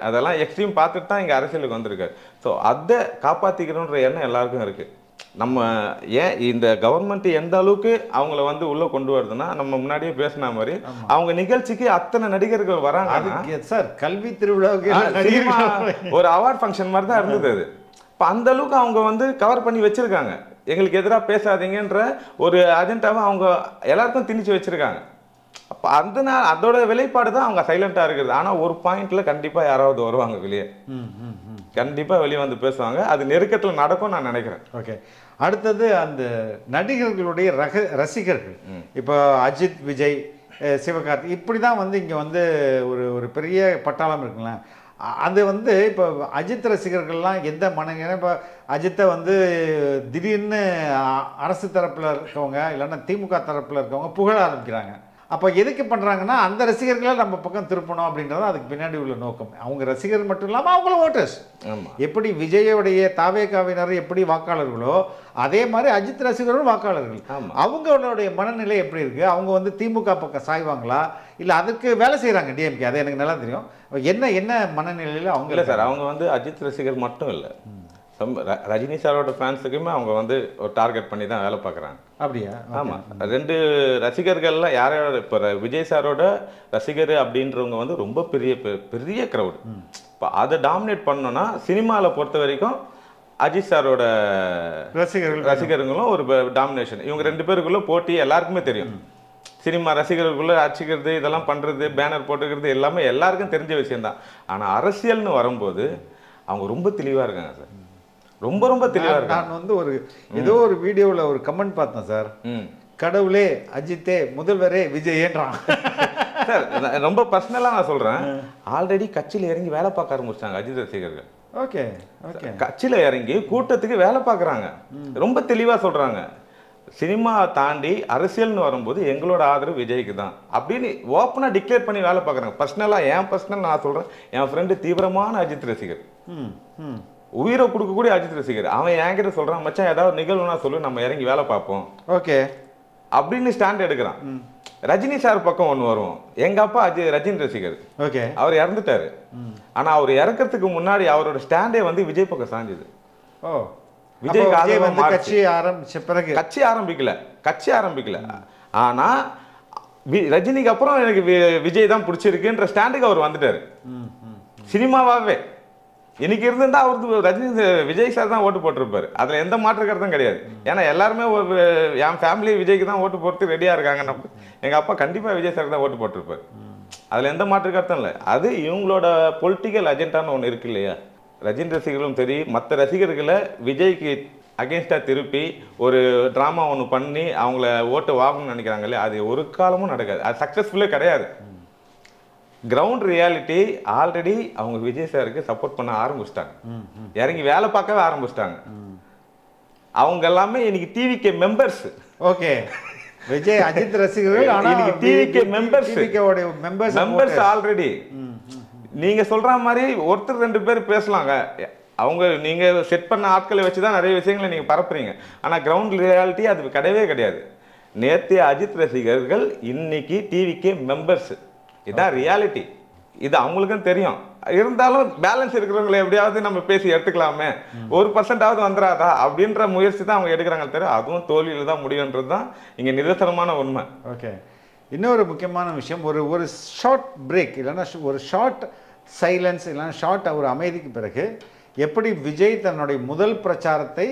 அதெல்லாம் எக்ஸ்ட்ரீம் பார்த்துட்டு தான் இங்கே அரசியலுக்கு வந்திருக்காரு. ஸோ அதை காப்பாற்றிக்கணுன்ற எண்ணம் எல்லாருக்கும் இருக்குது. நம்ம ஏன் இந்த கவர்மெண்ட் எந்த அளவுக்கு அவங்கள வந்து உள்ளே கொண்டு வருதுன்னா, நம்ம முன்னாடியே பேசின மாதிரி அவங்க நிகழ்ச்சிக்கு அத்தனை நடிகர்கள் வராங்க சார். கல்வி திருவிழாவுக்கு ஒரு அவார்ட் ஃபங்க்ஷன் மாதிரி தான் இருந்தது அது. இப்போ அந்த அளவுக்கு அவங்க வந்து கவர் பண்ணி வச்சுருக்காங்க. எங்களுக்கு எதிராக பேசாதீங்கன்ற ஒரு அஜெண்டாவை அவங்க எல்லாருக்கும் திணிச்சு வச்சுருக்காங்க. அப்போ அதோட வெளிப்பாடு தான் அவங்க சைலண்டாக இருக்குது. ஆனால் ஒரு பாயிண்டில் கண்டிப்பாக யாராவது வருவாங்க வெளியே, கண்டிப்பாக வெளியே வந்து பேசுவாங்க. அது நெருக்கத்தில் நடக்கும் நான் நினைக்கிறேன். ஓகே, அடுத்தது அந்த நடிகர்களுடைய ரசிகர்கள். இப்போ அஜித், விஜய், சிவகார்த்திக் இப்படி தான் வந்து இங்கே வந்து ஒரு பெரிய பட்டாளம் இருக்குங்களா. அது வந்து இப்போ அஜித் ரசிகர்கள்லாம் எந்த ஏன்னா இப்போ அஜித்தை வந்து திடீர்னு அரசு தரப்பில் இருக்கவங்க இல்லைன்னா திமுக தரப்பில் இருக்கவங்க புகழ ஆரம்பிக்கிறாங்க. அப்போ எதுக்கு பண்ணுறாங்கன்னா அந்த ரசிகர்களை நம்ம பக்கம் திருப்பணும் அப்படின்றது அதுக்கு பின்னாடி உள்ள நோக்கம். அவங்க ரசிகர்கள் மட்டும் இல்லாமல் அவங்களும் ஓட்டர்ஸ். எப்படி விஜயோடைய தாவேகாவினர் எப்படி வாக்காளர்களோ அதே மாதிரி அஜித் ரசிகர்களும் வாக்காளர்கள். அவங்களுடைய மனநிலை எப்படி இருக்குது? அவங்க வந்து திமுக பக்கம் சாய்வாங்களா இல்லை அதுக்கு வேலை செய்கிறாங்க டிஎம்கே? அது எனக்கு நல்லா தெரியும். என்ன மனநிலையில் அவங்க இல்லை சார், அவங்க வந்து அஜித் ரசிகர் மட்டும் இல்லை, ரஜினி சாரோட ஃபேன்ஸுக்குமே அவங்க வந்து ஒரு டார்கெட் பண்ணி தான் வேலை பார்க்குறாங்க. அப்படியா? ஆமாம், 2 ரசிகர்கள்லாம் யாரோட இப்போ விஜய் சாரோட ரசிகர் அப்படின்றவங்க வந்து ரொம்ப பெரிய க்ரௌடு. இப்போ அதை டாமினேட் பண்ணோன்னா சினிமாவில் பொறுத்த வரைக்கும் அஜித் சாரோட ரசிகர்களும் ஒரு டாமினேஷன். இவங்க 2 பேருக்குள்ள போட்டி எல்லாருக்குமே தெரியும். சினிமா ரசிகர்களுக்குள்ள அடிச்சுக்கிறது, இதெல்லாம் பண்ணுறது, பேனர் போட்டுக்கிறது எல்லாமே எல்லாருக்கும் தெரிஞ்ச விஷயம்தான். ஆனால் அரசியல்னு வரும்போது அவங்க ரொம்ப தெளிவாக இருக்காங்க சார், ரொம்ப தெளிவாக இருக்காங்க. நான் வந்து ஏதோ ஒரு வீடியோவில் ஒரு கமெண்ட் பார்த்தேன் சார், கடவுளே அஜித்தே முதல்வரே விஜயேன்றான் சார். ரொம்ப பர்சனலாக நான் சொல்கிறேன், ஆல்ரெடி கட்சியில் இறங்கி வேலை பார்க்க ஆரம்பிச்சிட்டாங்க அஜித் ரசிகர்கள். ஓகே, கட்சியில் இறங்கி கூட்டத்துக்கு வேலை பார்க்குறாங்க, ரொம்ப தெளிவாக சொல்கிறாங்க. சினிமா தாண்டி அரசியல்னு வரும்போது எங்களோட ஆதரவு விஜய்க்கு தான் அப்படின்னு ஓப்பனாக டிக்ளேர் பண்ணி வேலை பார்க்குறாங்க. பர்சனலாக பர்சனல் நான் சொல்கிறேன், என் ஃப்ரெண்டு தீவிரமான அஜித் ரசிகர், உயிரை கொடுக்கக்கூடிய அஜித் ரசிகர். அவன் என்கிட்ட சொல்கிறான், மச்சான் ஏதாவது நிகழ்வுனா சொல்லு, நம்ம இறங்கி வேலை பார்ப்போம் ஓகே அப்படின்னு ஸ்டாண்ட் எடுக்கிறான். ரஜினி சார் பக்கம் ஒன்று வரும், எங்கள் அப்பா ரஜினி ரசிகர், ஓகே, அவர் இறந்துட்டாரு. ஆனால் அவர் இறக்கிறதுக்கு முன்னாடி அவரோட ஸ்டாண்டே வந்து விஜய் பக்கம் சாஞ்சுது. ஓ, விஜய் வந்து கட்சி ஆரம்பிச்ச பிறகு கட்சி ஆரம்பிக்கல. ஆனா ரஜினிக்கு அப்புறம் எனக்கு விஜய் தான் பிடிச்சிருக்குன்ற ஸ்டாண்டுக்கு அவர் வந்துட்டாரு. சினிமாவாவே இன்னைக்கு இருந்தா அவருக்கு ரஜினி விஜய் சார் தான் ஓட்டு போட்டிருப்பாரு. அதுல எந்த மாற்று கருத்தும் கிடையாது. ஏன்னா எல்லாருமே என் ஃபேமிலி விஜய்க்கு தான் ஓட்டு போட்டு ரெடியா இருக்காங்க. எங்க அப்பா கண்டிப்பா விஜய் சாருக்கு தான் ஓட்டு போட்டிருப்பாரு. அதுல எந்த மாற்று கருத்தும் இல்லை. அது இவங்களோட பொலிட்டிக்கல் அஜெண்டான்னு ஒன்று இருக்கு இல்லையா. ரஜினி ரசிகர்களும் சரி, மற்ற ரசிகர்களை விஜய்க்கு அகேன்ஸ்டாக திருப்பி ஒரு ட்ராமா ஒன்று பண்ணி அவங்கள ஓட்டு வாங்கணும்னு நினைக்கிறாங்க இல்லையா, அது ஒரு காலமும் நடக்காது. அது சக்ஸஸ்ஃபுல்லே கிடையாது. கிரவுண்ட் ரியாலிட்டி ஆல்ரெடி அவங்க விஜய் சாருக்கு சப்போர்ட் பண்ண ஆரம்பிச்சிட்டாங்க, இறங்கி வேலை பார்க்கவே ஆரம்பிச்சிட்டாங்க. அவங்க எல்லாமே இன்னைக்கு டிவிகே மெம்பர்ஸ். ஓகே, விஜய் அஜித் ரசிகர்கள் இன்னைக்கு டிவிகே மெம்பர்ஸ் ஆல்ரெடி. நீங்க சொல்ற மாதிரி ஒருத்தர் ரெண்டு பேர் பேசலாங்க, அவங்க நீங்க செட் பண்ண ஆட்களை வச்சுதான் நிறைய விஷயங்களை நீங்க பரப்புறீங்க. ஆனா கிரவுண்ட் ரியாலிட்டி அது கிடையவே கிடையாது. நேற்றைய அஜித் ரசிகர்கள் இன்னைக்கு டிவிகே மெம்பர்ஸ், இதான் ரியாலிட்டி. இது அவங்களுக்கும் தெரியும். இருந்தாலும் பேலன்ஸ் இருக்கிறவங்களை எப்படியாவது நம்ம பேசி எடுத்துக்கலாமே, 1% வந்துடாதா அப்படின்ற முயற்சி தான் அவங்க எடுக்கிறாங்க. தெரியும், அதுவும் தோல்வியில் தான் முடியுன்றது தான் இங்க நிதர்சனமான உண்மை. ஓகே, இன்னொரு முக்கியமான விஷயம், ஒரு ஷார்ட் பிரேக் இல்லைன்னா ஒரு ஷார்ட் சைலன்ஸ் இல்லைன்னா ஷார்ட் ஒரு அமைதிக்கு பிறகு எப்படி விஜய் தன்னுடைய முதல் பிரச்சாரத்தை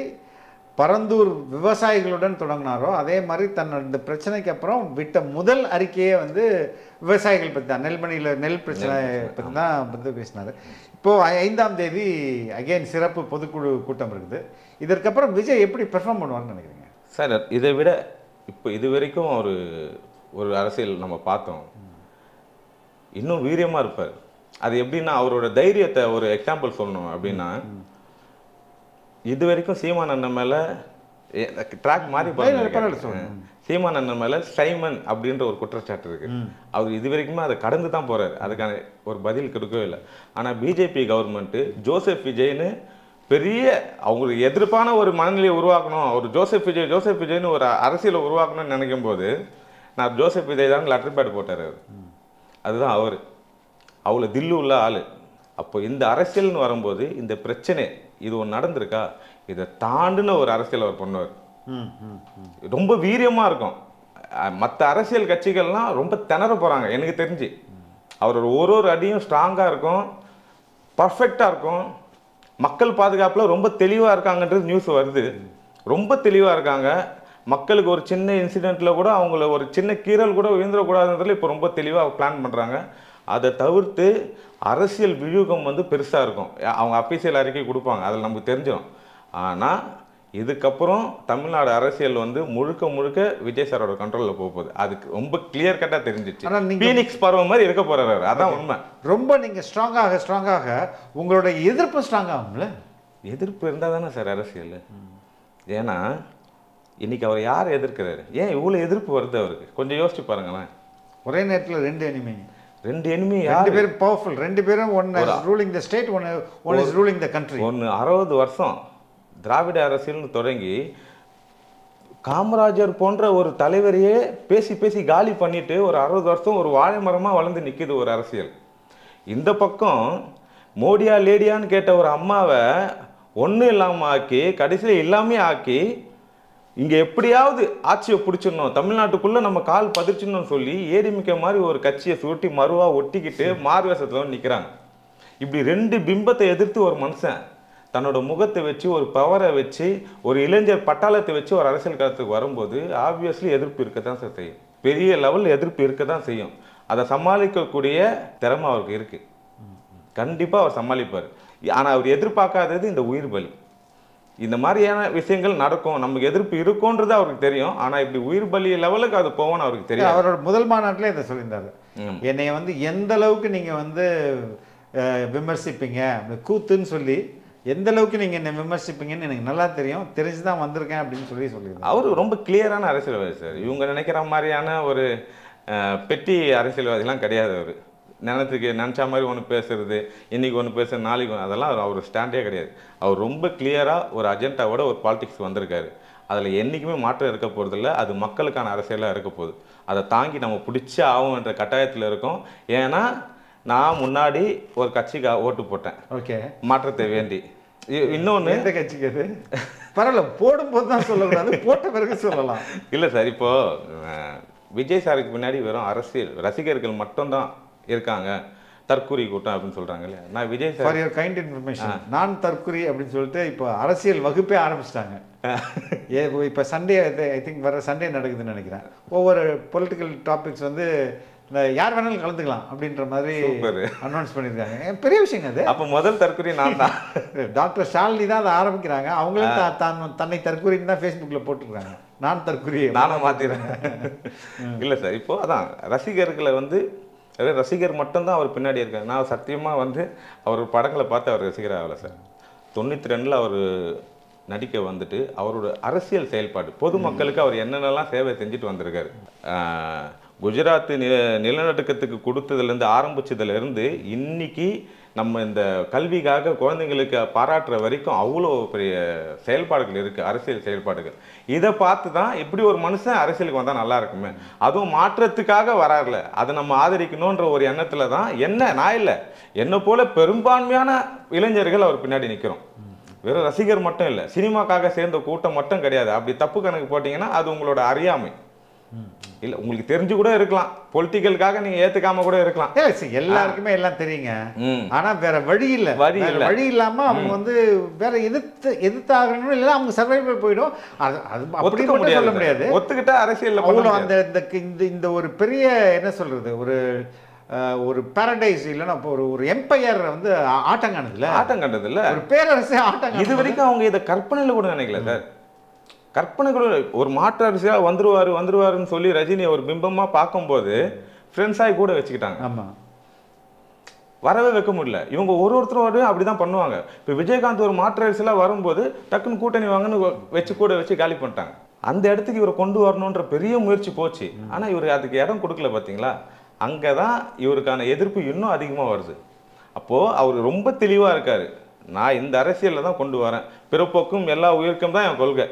பரந்தூர் விவசாயிகளுடன் தொடங்கினாரோ அதே மாதிரி தன்னோட பிரச்சனைக்கு அப்புறம் விட்ட முதல் அறிக்கையே வந்து விவசாயிகள் பற்றி தான், நெல்மணியில் நெல் பிரச்சனை பற்றி தான் வந்து பேசினார். இப்போது 5ஆம் தேதி அகெயின் சிறப்பு பொதுக்குழு கூட்டம் இருக்குது. இதற்கப்புறம் விஜய் எப்படி பெர்ஃபார்ம் பண்ணுவார்னு நினைக்கிறீங்க சார்? இதை விட இப்போ இது வரைக்கும் ஒரு அரசியல் நம்ம பார்த்தோம், இன்னும் வீரியமாக இருப்பார். அது எப்படின்னா அவரோட தைரியத்தை ஒரு எக்ஸாம்பிள் சொல்லணும் அப்படின்னா, இது வரைக்கும் சீமான் அண்ணன் மேலே ட்ராக் மாறி சீமான் அண்ணன் மேலே சைமன் அப்படின்ற ஒரு குற்றச்சாட்டு இருக்கு. அவர் இது வரைக்குமே அதை கடந்து தான் போறாரு, அதுக்கான ஒரு பதில் கொடுக்கவே இல்லை. ஆனால் பிஜேபி கவர்மெண்ட்டு ஜோசப் விஜய்னு பெரிய அவங்களுக்கு எதிர்ப்பான ஒரு மனநிலையை உருவாக்கணும், அவர் ஜோசப் விஜய்னு ஒரு அரசியலை உருவாக்கணும்னு நினைக்கும் போது நான் ஜோசப் விஜய் தான் லெட்டர் பேட் போட்டார். அதுதான் அவர், அவ்வளோ தில்லு உள்ள ஆள். அப்போ இந்த அரசியல்னு வரும்போது இந்த பிரச்சனை இது ஒன்று நடந்திருக்கா, இதை தாண்டின ஒரு அரசியல் அவர் பண்ணுவார். ரொம்ப வீரியமாக இருக்கும். மற்ற அரசியல் கட்சிகள்லாம் ரொம்ப திணற போகிறாங்க எனக்கு தெரிஞ்சு. அவரோட ஒரு அடியும் ஸ்ட்ராங்காக இருக்கும், பர்ஃபெக்டாக இருக்கும். மக்கள் பாதுகாப்பில் ரொம்ப தெளிவாக இருக்காங்கன்றது நியூஸ் வருது. ரொம்ப தெளிவாக இருக்காங்க. மக்களுக்கு ஒரு சின்ன இன்சிடெண்ட்டில் கூட அவங்கள ஒரு சின்ன கீறல் கூட விழுந்துடக்கூடாதுன்றதுல இப்போ ரொம்ப தெளிவாக பிளான் பண்ணுறாங்க. அதை தவிர்த்து அரசியல் வியூகம் வந்து பெருசாக இருக்கும். அவங்க அஃபீஷியல் அறிக்கை கொடுப்பாங்க, அதில் நமக்கு தெரிஞ்சிடும். ஆனால் இதுக்கப்புறம் தமிழ்நாடு அரசியல் வந்து முழுக்க விஜய் சாரோட கண்ட்ரோலில் போகுது. அதுக்கு ரொம்ப கிளியர் கட்டாக தெரிஞ்சிச்சு. பீனிக்ஸ் பருவம் மாதிரி இருக்க போறாரு, அதான் உண்மை. ரொம்ப நீங்கள் ஸ்ட்ராங்காக உங்களோட எதிர்ப்பு ஸ்ட்ராங் ஆகும்ல. எதிர்ப்பு இருந்தால் தானே சார் அரசியல். ஏன்னா இன்னைக்கு அவர் யார் எதிர்க்கிறாரு, ஏன் இவ்வளோ எதிர்ப்பு வருது அவருக்கு? கொஞ்சம் யோசிச்சு பாருங்களேன். ஒரே நேரத்தில் ரெண்டு எனிமி, ரெண்டு பேரும் பவர்ஃபுல், ரெண்டு பேரும் one ruling the state, one is ruling the country. ஒன்று 60 வருஷம் திராவிட அரசியல்னு தொடங்கி காமராஜர் போன்ற ஒரு தலைவரையே பேசி காலி பண்ணிட்டு ஒரு 60 வருஷம் ஒரு வாழை மரமாக வளர்ந்து நிற்கிது ஒரு அரசியல். இந்த பக்கம் மோடியா லேடியான்னு கேட்ட ஒரு அம்மாவை ஒன்றும் இல்லாமல் ஆக்கி கடைசியில் எல்லாமே ஆக்கி இங்கே எப்படியாவது ஆட்சியை பிடிச்சிடணும், தமிழ்நாட்டுக்குள்ளே நம்ம கால் பதிர்ச்சிடணும்னு சொல்லி ஏடிமிக்க மாதிரி ஒரு கட்சியை சுருட்டி மறுவாக ஒட்டிக்கிட்டு மார்வேஷத்தில் நிற்கிறாங்க. இப்படி ரெண்டு பிம்பத்தை எதிர்த்து ஒரு மனுஷன் தன்னோட முகத்தை வச்சு ஒரு பவரை வச்சு ஒரு இளைஞர் பட்டாளத்தை வச்சு ஒரு அரசியல் களத்துக்கு வரும்போது ஆப்வியஸ்லி எதிர்ப்பு இருக்க தான் சார் செய்யும். பெரிய லெவலில் எதிர்ப்பு இருக்க தான் செய்யும். அதை சமாளிக்கக்கூடிய திறமை அவருக்கு இருக்குது. கண்டிப்பாக அவர் சமாளிப்பார். ஆனால் அவர் எதிர்பார்க்காதது இந்த உயிர் பலி. இந்த மாதிரியான விஷயங்கள் நடக்கும், நமக்கு எதிர்ப்பு இருக்கும்ன்றது அவருக்கு தெரியும். ஆனால் இப்படி உயிர் பலி லெவலுக்கு அது போவோம்னு அவருக்கு தெரியும். அவரோட முதல் மாநாட்டிலே இதை சொல்லியிருந்தாரு, என்னை வந்து எந்த அளவுக்கு நீங்கள் வந்து விமர்சிப்பீங்க, கூத்துன்னு சொல்லி எந்த அளவுக்கு நீங்கள் என்னை விமர்சிப்பீங்கன்னு எனக்கு நல்லா தெரியும், தெரிஞ்சு தான் வந்திருக்கேன் அப்படின்னு சொல்லியிருந்தேன். அவர் ரொம்ப கிளியரான அரசியல்வாதி சார். இவங்க நினைக்கிற மாதிரியான ஒரு பெட்டி அரசியல்வாதிலாம் கிடையாது. அவர் நினச்ச மாதிரி ஒன்று பேசுறது, இன்றைக்கி ஒன்று பேசுறது, நாளைக்கு அதெல்லாம் அவர் ஸ்டாண்டே கிடையாது. அவர் ரொம்ப கிளியராக ஒரு அஜெண்டாவோட ஒரு பாலிடிக்ஸ் வந்திருக்காரு. அதில் என்றைக்குமே மாற்றம் இருக்க போகிறதில்ல. அது மக்களுக்கான அரசியலாக இருக்க போகுது. அதை தாங்கி நம்ம பிடிச்சி ஆகும்ன்ற கட்டாயத்தில் இருக்கோம். ஏன்னா நான் முன்னாடி ஒரு கட்சிக்கு ஓட்டு போட்டேன், ஓகே, மாற்றத்தை வேண்டி. இன்னொன்று, எந்த கட்சிக்கு அது பரவாயில்ல, போடும்போது தான் சொல்லக்கூடாது, போட்ட பிறகு சொல்லலாம். இல்லை சார், இப்போது விஜய் சாருக்கு பின்னாடி வெறும் அரசியல் ரசிகர்கள் மட்டும்தான் இருக்காங்க, தற்கூரி கூட்டம் அப்படின்னு சொல்கிறாங்க இல்லையா. நான் Vijay sir, for your kind information, நான் தற்கூரி அப்படின்னு சொல்லிட்டு இப்போ அரசியல் வகுப்பே ஆரம்பிச்சிட்டாங்க. இப்போ சண்டே, ஐ திங்க் வர சண்டே நடக்குதுன்னு நினைக்கிறேன். ஒவ்வொரு பொலிட்டிக்கல் டாபிக்ஸ் வந்து யார் வேணாலும் கலந்துக்கலாம் அப்படின்ற மாதிரி அனௌன்ஸ் பண்ணியிருக்காங்க. பெரிய விஷயங்க அது. அப்போ முதல் தற்கூரி நான் தான். டாக்டர் ஷாலினி தான் அதை ஆரம்பிக்கிறாங்க. அவங்களும் தன்னை தற்கூரின்னு தான் ஃபேஸ்புக்கில் போட்டுருக்காங்க. நான் தற்கூரி நானும் மாற்றிடுறேன். இல்லை சார், இப்போது அதான் ரசிகர்களை வந்து ரசிகர் மட்டும்தான் அவர் பின்னாடி இருக்காரு. நான் சத்தியமாக வந்து அவர் படங்களை பார்த்து அவர் ரசிகர் ஆகலை சார். 92 அவர் நடிக்க வந்துட்டு அவரோட அரசியல் செயல்பாடு, பொதுமக்களுக்கு அவர் என்னென்னலாம் சேவை செஞ்சுட்டு வந்திருக்காரு. குஜராத் நிலநடுக்கத்துக்கு கொடுத்ததுலேருந்து ஆரம்பிச்சதுலேருந்து இன்னைக்கு நம்ம இந்த கல்விக்காக குழந்தைங்களுக்கு பாராட்டுற வரைக்கும் அவ்வளோ பெரிய செயல்பாடுகள் இருக்குது, அரசியல் செயல்பாடுகள். இதை பார்த்து தான் எப்படி ஒரு மனுஷன் அரசியலுக்கு வந்தால் நல்லா இருக்குமே, அதுவும் மாற்றத்துக்காக வராருல, அதை நம்ம ஆதரிக்கணுன்ற ஒரு எண்ணத்தில் தான் நான் இல்லை, என்னை போல பெரும்பான்மையான இளைஞர்கள் அவர் பின்னாடி நிற்கிறோம். வெறும் ரசிகர் மட்டும் இல்லை, சினிமாக்காக சேர்ந்த கூட்டம் மட்டும் கிடையாது. அப்படி தப்பு கணக்கு போட்டிங்கன்னா அது உங்களோட அறியாமை. இல்லை, உங்களுக்கு தெரிஞ்சு கூட இருக்கலாம், பொலிட்டிக்கலுக்காக நீங்கள் ஏற்றுக்காம கூட இருக்கலாம். எல்லாருக்குமே எல்லாம் தெரியுங்க. ஆனால் வேற வழி இல்லை, வழி இல்லாமல் அவங்க வந்து வேற எதிர்த்தாகணும், இல்லை அவங்க சர்வைவல் போயிடும். அது அப்படி சொல்ல முடியாது. ஒத்துக்கிட்டா அரசியல் அவ்வளோ அந்த இந்த ஒரு பெரிய என்ன சொல்றது, ஒரு பாரடைஸ் இல்லைன்னா ஒரு எம்பையர் வந்து ஆட்டம் கண்டதில்ல, ஒரு பேரரசே ஆட்டம். இது வரைக்கும் அவங்க இதை கற்பனையில் கூட நினைக்கல சார். கற்பனைகள் ஒரு மாற்று அரசியலாக வந்துருவாருன்னு சொல்லி ரஜினியை ஒரு பிம்பமாக பார்க்கும்போது ஃப்ரெண்ட்ஸாகி கூட வச்சுக்கிட்டாங்க. ஆமாம், வரவே வைக்க முடியல. இவங்க ஒருத்தரும் அப்படி தான் பண்ணுவாங்க. இப்போ விஜயகாந்த் ஒரு மாற்று அரசியலாக வரும்போது டக்குன்னு கூட்டணி வாங்கன்னு கூட வச்சு காலி பண்ணிட்டாங்க. அந்த இடத்துக்கு இவரை கொண்டு வரணுன்ற பெரிய முயற்சி போச்சு. ஆனால் இவர் அதுக்கு இடம் கொடுக்கல. பார்த்தீங்களா, அங்கே தான் இவருக்கான எதிர்ப்பு இன்னும் அதிகமாக வருது. அப்போது அவர் ரொம்ப தெளிவாக இருக்கார், நான் இந்த அரசியலில் தான் கொண்டு வரேன், பிறப்போக்கும் எல்லா உயிருக்கும் தான் என் கொள்கை,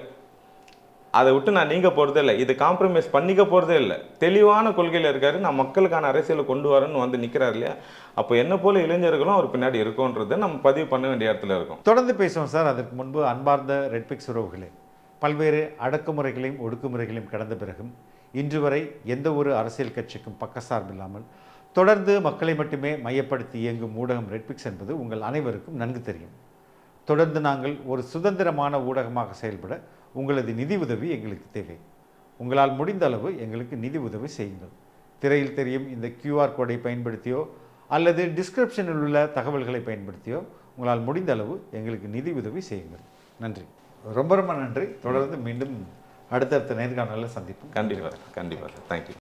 அதை விட்டு நான் நீங்க போகிறதே இல்லை, இது காம்ப்ரமைஸ் பண்ணிக்க போகிறதே இல்லை, தெளிவான கொள்கையில் இருக்காரு, நான் மக்களுக்கான அரசியலை கொண்டு வரேன்னு வந்து நிற்கிறார் இல்லையா. அப்போ என்ன போல இளைஞர்களும் அவர் பின்னாடி இருக்கும்ன்றதை நம்ம பதிவு பண்ண வேண்டிய இடத்துல இருக்கும். தொடர்ந்து பேசுவோம் சார். அதற்கு முன்பு அன்பார்ந்த ரெட்பிக்ஸ் உறவுகளே, பல்வேறு அடக்குமுறைகளையும் ஒடுக்குமுறைகளையும் கடந்த பிறகும் இன்று வரை எந்த ஒரு அரசியல் கட்சிக்கும் பக்கசார்பில்லாமல் தொடர்ந்து மக்களை மட்டுமே மையப்படுத்தி இயங்கும் ஊடகம் ரெட்பிக்ஸ் என்பது உங்கள் அனைவருக்கும் நன்கு தெரியும். தொடர்ந்து நாங்கள் ஒரு சுதந்திரமான ஊடகமாக செயல்பட உங்களது நிதி உதவி எங்களுக்கு தேவை. உங்களால் முடிந்த அளவு எங்களுக்கு நிதி உதவி செய்யுங்கள். திரையில் தெரியும் இந்த QR கோடை பயன்படுத்தியோ அல்லது டிஸ்கிரிப்ஷனில் உள்ள தகவல்களை பயன்படுத்தியோ உங்களால் முடிந்த அளவு எங்களுக்கு நிதி உதவி செய்யுங்கள். நன்றி, ரொம்ப ரொம்ப நன்றி. தொடர்ந்து மீண்டும் அடுத்தடுத்த நேர்காணலில் சந்திப்போம். கண்டிப்பாக சார், தேங்க்யூ.